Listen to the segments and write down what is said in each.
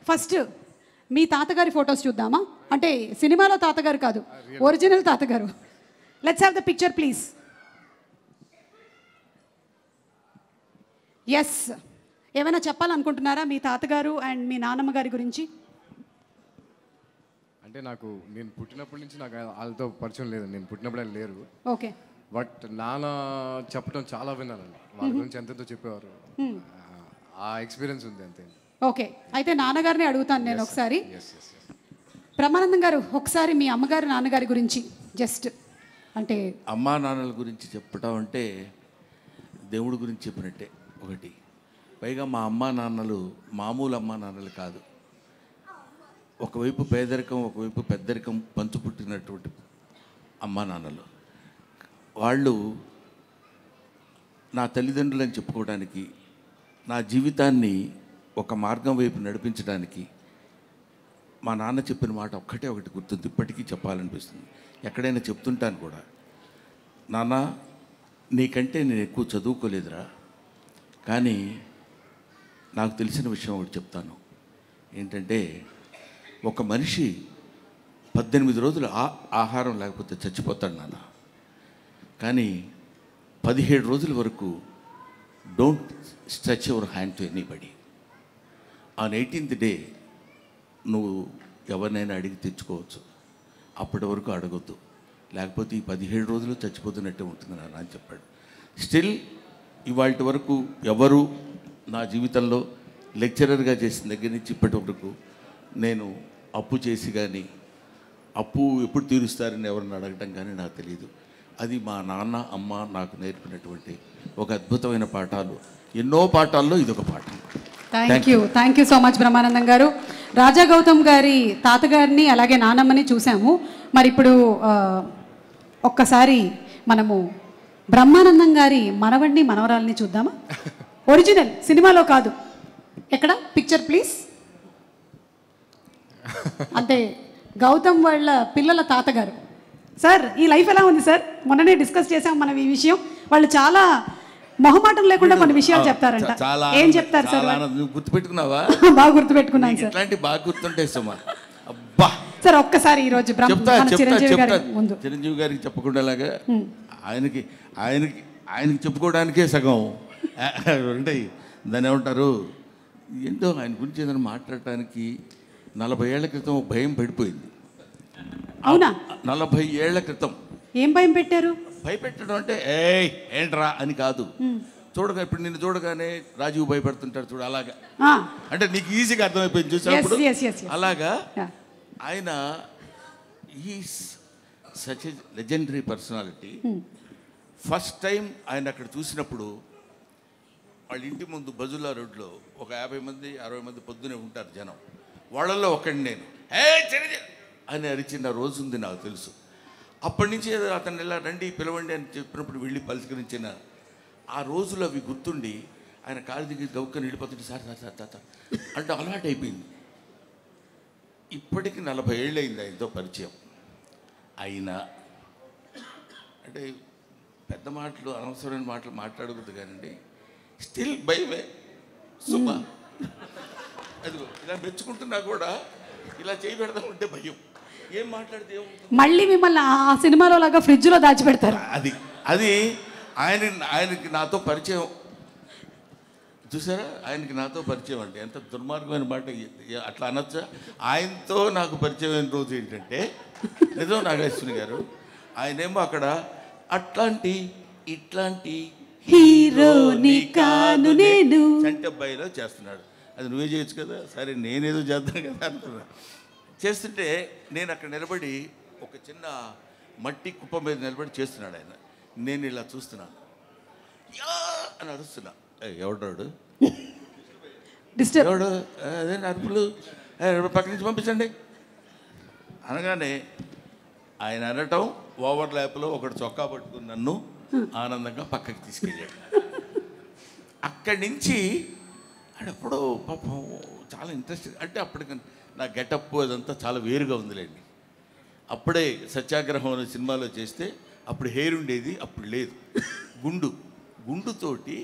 First మీ తాతగారి photos చూద్దామా? అంటే సినిమాలో తాతగారు కాదు, ఒరిజినల్ తాతగారు. Let's have the picture please. Yes, ఏమైనా చెప్పాలనుకుంటున్నారా మీ తాతగారు అండ్ మీ నాన్నమ్మ గారి గురించి? అంటే నేను పుట్టినప్పటి నుంచి నాకు వాళ్ళతో పరిచయం లేదు. నేను పుట్టినప్పుడే లేరు. ఓకే. బట్ నాన్న చెప్పడం చాలా విన్నానండి. వాళ్ళ గురించి ఎంతెంతో చెప్పేవారు. ఆ ఎక్స్పీరియన్స్ ఉంది అంతే. ఓకే, అయితే నాన్నగారిని అడుగుతాను నేను ఒకసారి. బ్రహ్మానందం గారు, ఒకసారి మీ అమ్మగారు నాన్నగారి గురించి జస్ట్ అంటే. అమ్మా నాన్నల గురించి చెప్పడం అంటే దేవుడి గురించి చెప్పినట్టే ఒకటి. పైగా మా అమ్మా నాన్నలు మామూలు అమ్మా నాన్నలు కాదు. ఒకవైపు పేదరికం, ఒకవైపు పెద్దరికం పంచు పుట్టినటువంటి అమ్మా నాన్నలు. వాళ్ళు నా తల్లిదండ్రులని చెప్పుకోవడానికి, నా జీవితాన్ని ఒక మార్గం వైపు నడిపించడానికి మా నాన్న చెప్పిన మాట ఒక్కటే ఒకటి గుర్తుంది, ఇప్పటికీ చెప్పాలనిపిస్తుంది. ఎక్కడైనా చెప్తుంటాను కూడా. నాన్న, నీకంటే నేను ఎక్కువ చదువుకోలేదురా, కానీ నాకు తెలిసిన విషయం ఒకటి చెప్తాను. ఏంటంటే, ఒక మనిషి 18 రోజులు ఆహారం లేకపోతే చచ్చిపోతాడు నాన్న. కానీ 17 రోజుల వరకు don't stretch your hand to anybody. On 18th day నువ్వు ఎవరినైనా అడిగి తెచ్చుకోవచ్చు. అప్పటి వరకు అడగొద్దు, లేకపోతే ఈ 17 రోజులు చచ్చిపోతున్నట్టే ఉంటుంది నాన్న అని చెప్పాడు. స్టిల్ ఇవాళ వరకు ఎవరు నా జీవితంలో లెక్చరర్గా చేసిన దగ్గర నుంచి ఇప్పటి వరకు నేను అప్పు చేసి కానీ, అప్పు ఎప్పుడు తీరుస్తారని ఎవరిని అడగటం కానీ నాకు తెలియదు. అది మా నాన్న అమ్మ నాకు నేర్పినటువంటి ఒక అద్భుతమైన పాఠాలు. ఎన్నో పాఠాల్లో ఇదొక పాఠం. Thank you so much Brahmanandam గారు. రాజా గౌతమ్ గారి తాతగారిని అలాగే నానమ్మని చూసాము. మరి ఇప్పుడు ఒక్కసారి మనము బ్రహ్మానందం గారి మనవడిని మనవరాల్ని చూద్దామా? ఒరిజినల్, సినిమాలో కాదు. ఎక్కడ పిక్చర్ ప్లీజ్. అంటే గౌతమ్ వాళ్ళ పిల్లల తాతగారు. సార్, ఈ లైఫ్ ఎలా ఉంది సార్? మొన్ననే డిస్కస్ చేసాం మనం ఈ విషయం. వాళ్ళు చాలా మొహమాటం లేకుండా కొన్ని విషయాలు చెప్తారంట. ఏం చెప్తారు సార్? గుర్తుపెట్టుకున్నావా? బాగా గుర్తుపెట్టుకున్నాను సార్. ఇట్లాంటి బాగా గుర్తుంటాయి సుమా. అబ్బా సార్, ఒక్కసారి ఈ రోజు చిరంజీవి గారికి చెప్పకుండాలాగా ఆయనకి చెప్పుకోవడానికే సగం ఉంటాయి. దాన్ని ఏమంటారు, ఏంటో ఆయన గురించి ఏదైనా మాట్లాడటానికి 40 ఏళ్ల క్రితం భయం పడిపోయింది. అవునా? 40 ఏళ్ల క్రితం ఏం భయం పెట్టారు? భయపెట్టడం అంటే ఏంట్రా అని కాదు. చూడగా ఇప్పుడు నిన్ను చూడగానే రాజీవ్ భయపడుతుంటాడు చూడు, అలాగా. అంటే నీకు ఈజీగా అర్థమైపోయింది చూసినప్పుడు. అలాగా ఆయన is such a legendary personality. First time ఆయన అక్కడ చూసినప్పుడు వాళ్ళ ఇంటి ముందు బజుల్లా రోడ్లో ఒక 50 మంది 60 మంది పొద్దునే ఉంటారు జనం. వాళ్ళల్లో ఒకటి నేను అని అరిచిన రోజు ఉంది నాకు తెలుసు. అప్పటి నుంచి అతను ఇలా రండి పిలవండి అని చెప్పినప్పుడు వెళ్ళి పలకరించిన ఆ రోజులు అవి గుర్తుండి ఆయన కాలు దిగి గౌక్కని వెళ్ళిపోతుంటే సార్ సార్ సార్ తాత అంటే అలవాటు అయిపోయింది. ఇప్పటికి 40 ఏళ్ళు అయింది ఆయనతో పరిచయం. అయినా అంటే పెద్ద మాటలు అనవసరమైన మాటలు మాట్లాడకూడదు కానండి, స్టిల్ భయమే సుమా. అది ఇలా మెచ్చుకుంటున్నా కూడా ఇలా చేయి పెడదాం ఉంటే భయం. ఏం మాట్లాడితే మళ్ళీ మిమ్మల్ని ఆ సినిమాలో లాగా ఫ్రిడ్జ్లో దాచిపెడతారు. అది ఆయనకి నాతో పరిచయం చూసారా? ఆయనకి నాతో పరిచయం అంటే ఎంత దుర్మార్గమైన మాట అట్లా అనొచ్చా? ఆయనతో నాకు పరిచయమైన రోజు ఏంటంటే, నిజం నాగేశ్వరి గారు, ఆయనేమో అక్కడ అట్లాంటి ఇట్లాంటి హీరోని కాను నేను చంటబ్బాయిలో చేస్తున్నాడు. అది నువ్వే చేయొచ్చు కదా, సరే నేనేదో చేద్దాను కదా అంటున్నా. చేస్తుంటే నేను అక్కడ నిలబడి ఒక చిన్న మట్టి కుప్ప మీద నిలబడి చేస్తున్నాడు ఆయన. నేను ఇలా చూస్తున్నాను, అని అరుస్తున్నా. ఎవడాడు ఎవడు అదే అరుపులు, పక్క నుంచి పంపించండి అనగానే ఆయన అనటం ఓవర్ ల్యాప్లో ఒకటి చొక్కా పట్టుకుని నన్ను ఆనందంగా పక్కకి తీసుకెళ్ళాడు. అక్కడి నుంచి అప్పుడు పాపం చాలా ఇంట్రెస్ట్. అంటే అప్పటికి నా గెటప్ అదంతా చాలా వేరుగా ఉందిలేండి. అప్పుడే సత్యాగ్రహం అనే సినిమాలో చేస్తే అప్పుడు హెయిర్ ఉండేది, అప్పుడు లేదు. గుండుతోటి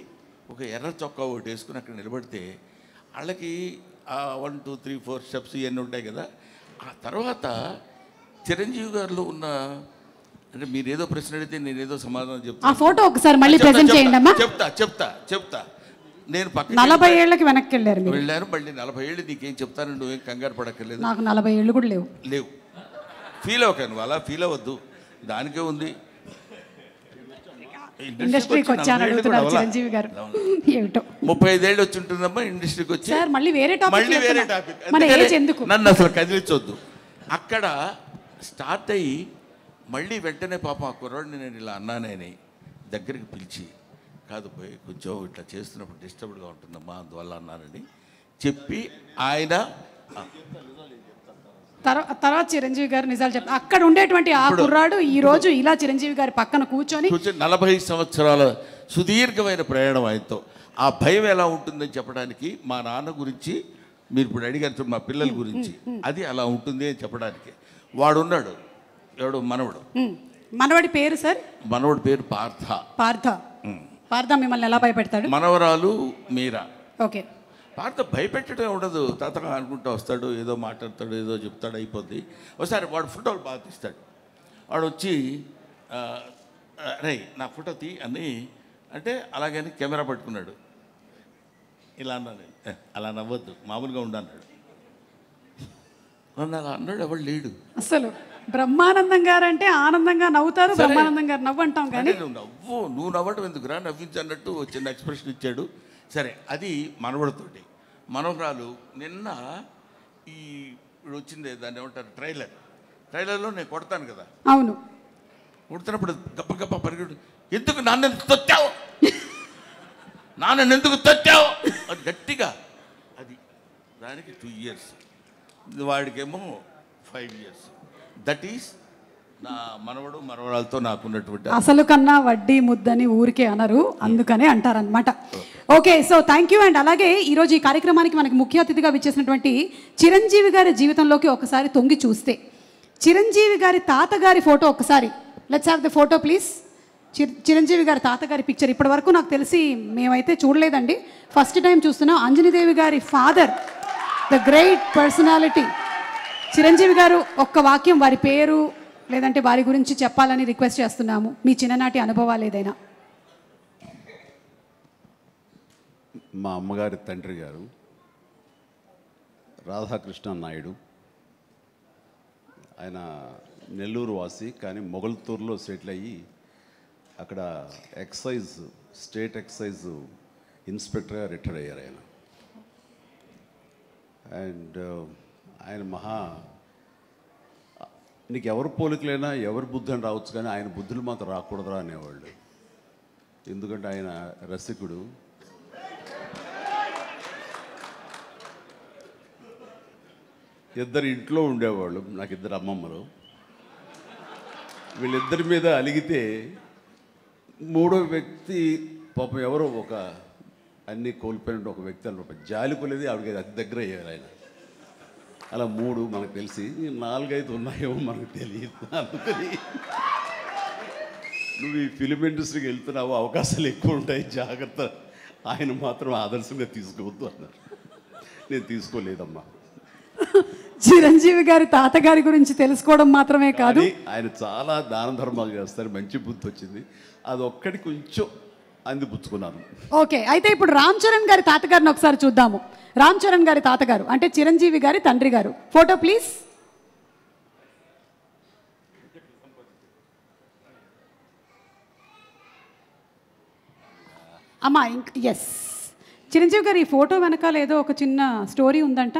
ఒక ఎర్ర చొక్కా ఒకటి వేసుకుని అక్కడ నిలబడితే వాళ్ళకి 1 2 3 4 స్టెప్స్ ఇవన్నీ ఉంటాయి కదా. ఆ తర్వాత చిరంజీవి గారిలో ఉన్న, అంటే మీరు ఏదో ప్రశ్న అడిగితే నేను ఏదో సమాధానం ఆ చెప్తాను. ఫోటో ఒకసారి మళ్ళీ ప్రెజెంట్ చేయండి అమ్మా. చెప్తా. నేను పక్కన 40 ఏళ్ళకి వెనక్కి వెళ్ళారు మీరు. వెళ్ళాను. మళ్ళీ 40 ఏళ్ళు నీకేం చెప్తాను, నువ్వేం కంగారు పడక్కర్లేదు. నాకు 40 ఏళ్ళు కూడా లేవు. ఫీల్ అవ్వక, నువ్వు అలా ఫీల్ అవ్వద్దు, దానికే ఉంది. ఇండస్ట్రీకి వచ్చాను అడుగుతున్నారు చిరంజీవి గారు. ఏమిటో 35 ఏళ్ళు వచ్చి ఉంటుందమ్మా ఇండస్ట్రీకి వచ్చి. సార్ మళ్ళీ వేరే టాపిక్. మన ఏజ్ ఎందుకు? నన్ను అసలు కదిలించొద్దు. అక్కడ స్టార్ట్ అయ్యి మళ్ళీ వెంటనే పాప ఆ కుర్రాడిని నేను ఇలా అన్నానని దగ్గరికి పిలిచి, కాదు పోయి కొంచెం ఇట్లా చేస్తున్నప్పుడు డిస్టర్బ్డ్గా ఉంటుందమ్మా అందువల్ల అన్నానని చెప్పి ఆయన తర్వాత చిరంజీవి గారు నిజాలు చెప్తారు. అక్కడ ఉండేటువంటి ఆ కుర్రాడు ఈ రోజు ఇలా చిరంజీవి గారి పక్కన కూర్చొని 40 సంవత్సరాల సుదీర్ఘమైన ప్రయాణం ఆయనతో. ఆ భయం ఎలా ఉంటుందని చెప్పడానికి, మా నాన్న గురించి మీరు ఇప్పుడు అడిగారు మా పిల్లల గురించి, అది అలా ఉంటుంది అని చెప్పడానికి. వాడున్నాడు, ఎవడు మనవడి పేరు సార్? మనవడి పేరు పార్థ మిమ్మల్ని ఎలా భయపెడతాడు? మనవరాలు మీరా. ఓకే. పార్థ భయపెట్టడం ఉండదు, తాతగా అనుకుంటూ వస్తాడు, ఏదో మాట్లాడతాడు, ఏదో చెప్తాడు, అయిపోద్ది. ఒకసారి వాడు ఫోటోలు బాగా తీస్తాడు. వాడు వచ్చి రే నా ఫోటో తీ అని అంటే అలాగని కెమెరా పట్టుకున్నాడు. ఇలా అన్నాడు, అలా నవ్వద్దు మామూలుగా ఉండన్నాడు. నన్ను అలా అన్నాడు, ఎవడు లేడు అసలు. బ్రహ్మానందం గారు అంటే ఆనందంగా నవ్వుతారు, బ్రహ్మానందం గారు నవ్వు అంటాం కానీ నువ్వు నవ్వటం ఎందుకురా, నవ్వించన్నట్టు చిన్న ఎక్స్ప్రెషన్ ఇచ్చాడు. సరే, అది మనవడితోటి. మనవరాలు నిన్న ఈ ఇప్పుడు వచ్చింది దాన్ని ఏమంటారు ట్రైలర్లో నేను కొడతాను కదా. అవును. కొడుతున్నప్పుడు గప్ప పరిగెడు, ఎందుకు నాన్న తొచ్చావు, నాన్నెందుకు తొచ్చావు అది గట్టిగా. అది దానికి 2 years, వాడికేమో 5 years. దట్ ఈస్ నా మనవడు మనవరాలతో నాకున్నటువంటి. అసలు కన్నా వడ్డీ ముద్దని ఊరికే అనరు, అందుకనే అంటారనమాట. Okay, so thank you. And అలాగే ఈరోజు ఈ కార్యక్రమానికి మనకి ముఖ్య అతిథిగా విచ్చేసినటువంటి చిరంజీవి గారి జీవితంలోకి ఒకసారి తొంగి చూస్తే, చిరంజీవి గారి తాతగారి ఫోటో ఒకసారి let's have the photo please. Chiranjeevi గారి తాతగారి పిక్చర్ ఇప్పటి వరకు నాకు తెలిసి మేమైతే చూడలేదండి, ఫస్ట్ టైం చూస్తున్నాం. అంజనీదేవి గారి father, the great personality Chiranjeevi గారు. ఒక్క వాక్యం వారి పేరు లేదంటే వారి గురించి చెప్పాలని రిక్వెస్ట్ చేస్తున్నాము, మీ చిన్ననాటి అనుభవాలు ఏదైనా. మా అమ్మగారి తండ్రి గారు రాధాకృష్ణ నాయుడు. ఆయన నెల్లూరు వాసి, కానీ మొగల్తూరులో సెటిల్ అయ్యి అక్కడ స్టేట్ ఎక్సైజ్ ఇన్స్పెక్టర్గా రిటైర్ అయ్యారు ఆయన. అండ్ ఆయన నీకు ఎవరు పోలికలైనా ఎవరి బుద్ధి అని రావచ్చు, కానీ ఆయన బుద్ధులు మాత్రం రాకూడదురా అనేవాళ్ళు. ఎందుకంటే ఆయన రసికుడు. ఇద్దరు ఇంట్లో ఉండేవాళ్ళు, నాకు 2 అమ్మమ్మలు. వీళ్ళిద్దరి మీద అలిగితే 3వ వ్యక్తి పాపం ఎవరో ఒక అన్నీ కోల్పోయిన ఒక వ్యక్తి అనమాట, జాలిపోలేదు ఆవిడకి అతి దగ్గర అయ్యారు ఆయన. అలా 3 మనకు తెలిసి, 4, 5 ఉన్నాయేమో మనకు తెలియదు. అందుకని నువ్వు ఈ ఫిలిం ఇండస్ట్రీకి వెళ్తున్నావు, అవకాశాలు ఎక్కువ ఉంటాయి, జాగ్రత్త, ఆయన మాత్రం ఆదర్శంగా తీసుకోవద్దు అన్నారు. నేను తీసుకోలేదమ్మా. చిరంజీవి గారి తాతగారి గురించి తెలుసుకోవడం మాత్రమే కాదు, ఆయన చాలా దాన ధర్మాలు చేస్తారు, మంచి బుద్ధి వచ్చింది, అది ఒక్కటి కొంచెం అందిపుచ్చుకున్నాను. ఓకే, అయితే ఇప్పుడు రామ్ చరణ్ గారి తాతగారిని ఒకసారి చూద్దాము. రామ్ చరణ్ గారి తాతగారు అంటే చిరంజీవి గారి తండ్రి గారు, ఫోటో ప్లీజ్. అమ్మా ఎస్, చిరంజీవి గారు ఈ ఫోటో వెనకాల ఏదో ఒక చిన్న స్టోరీ ఉందంట.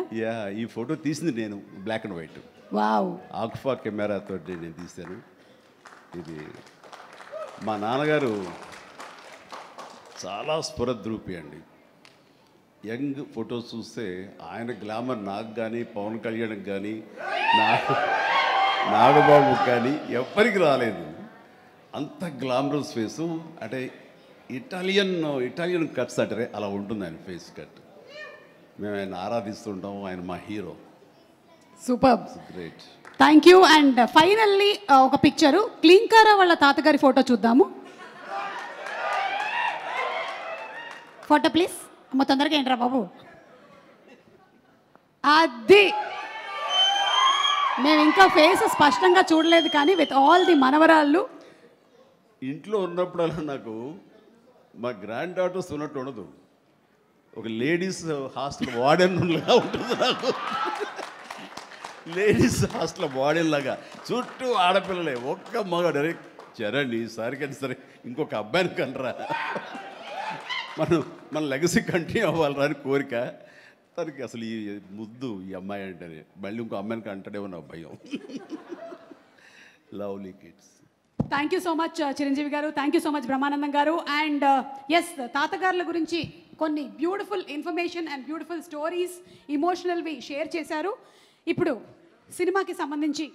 ఈ ఫోటో తీసింది నేను, బ్లాక్ అండ్ వైట్. వావ్. ఆక్ఫా కెమెరాతో నేను తీశాను. ఇది మా నాన్నగారు చాలా స్ఫురద్రూపి అండి. యంగ్ ఫొటోస్ చూస్తే ఆయన గ్లామర్ నాకు కానీ, పవన్ కళ్యాణ్కి కానీ, నాగబాబుకి కానీ ఎవ్వరికి రాలేదు. అంత గ్లామరస్ ఫేసు, అంటే ఇటాలియన్ కట్స్ అంటారే అలా ఉంటుంది ఆయన ఫేస్ కట్. మేము ఆయన ఆరాధిస్తుంటాం, ఆయన మా hero. Super, great, thank you. And finally ఒక పిక్చరు, క్లీంకారా వాళ్ళ తాతగారి ఫోటో చూద్దాము. Photo please. తొందరగా ఏంట్రా బాబు. అది మేము ఇంకా ఫేస్ స్పష్టంగా చూడలేదు కానీ విత్ ఆల్ ది మనవరాళ్ళు ఇంట్లో ఉన్నప్పుడల్లా నాకు మా గ్రాండ్ డాటర్స్ ఉన్నట్టు ఉండదు, ఒక లేడీస్ హాస్టల్ వార్డెన్లాగా ఉంటుంది నాకు. లేడీస్ హాస్టల్ వార్డెన్ లాగా చుట్టూ ఆడపిల్లలే, ఒక్క మగాడు. అరే చరణ్ ఈసారి కానీ సరే ఇంకొక అబ్బాయిని కనరా, మన లెగసీ కంటిన్యూ అవ్వాలరా అని కోరిక. తనకి అసలు ఈ ముద్దు ఈ అమ్మాయి అంటేనే మళ్ళీ ఇంకో అమ్మాయిని అంటాడేమో నా భయం. Lovely kids. Thank you so much Chiranjeevi garu, thank you so much Brahmanandam garu. And yes, తాతగారుల గురించి కొన్ని beautiful information and beautiful stories, ఇమోషనల్వి షేర్ చేశారు. ఇప్పుడు సినిమాకి సంబంధించి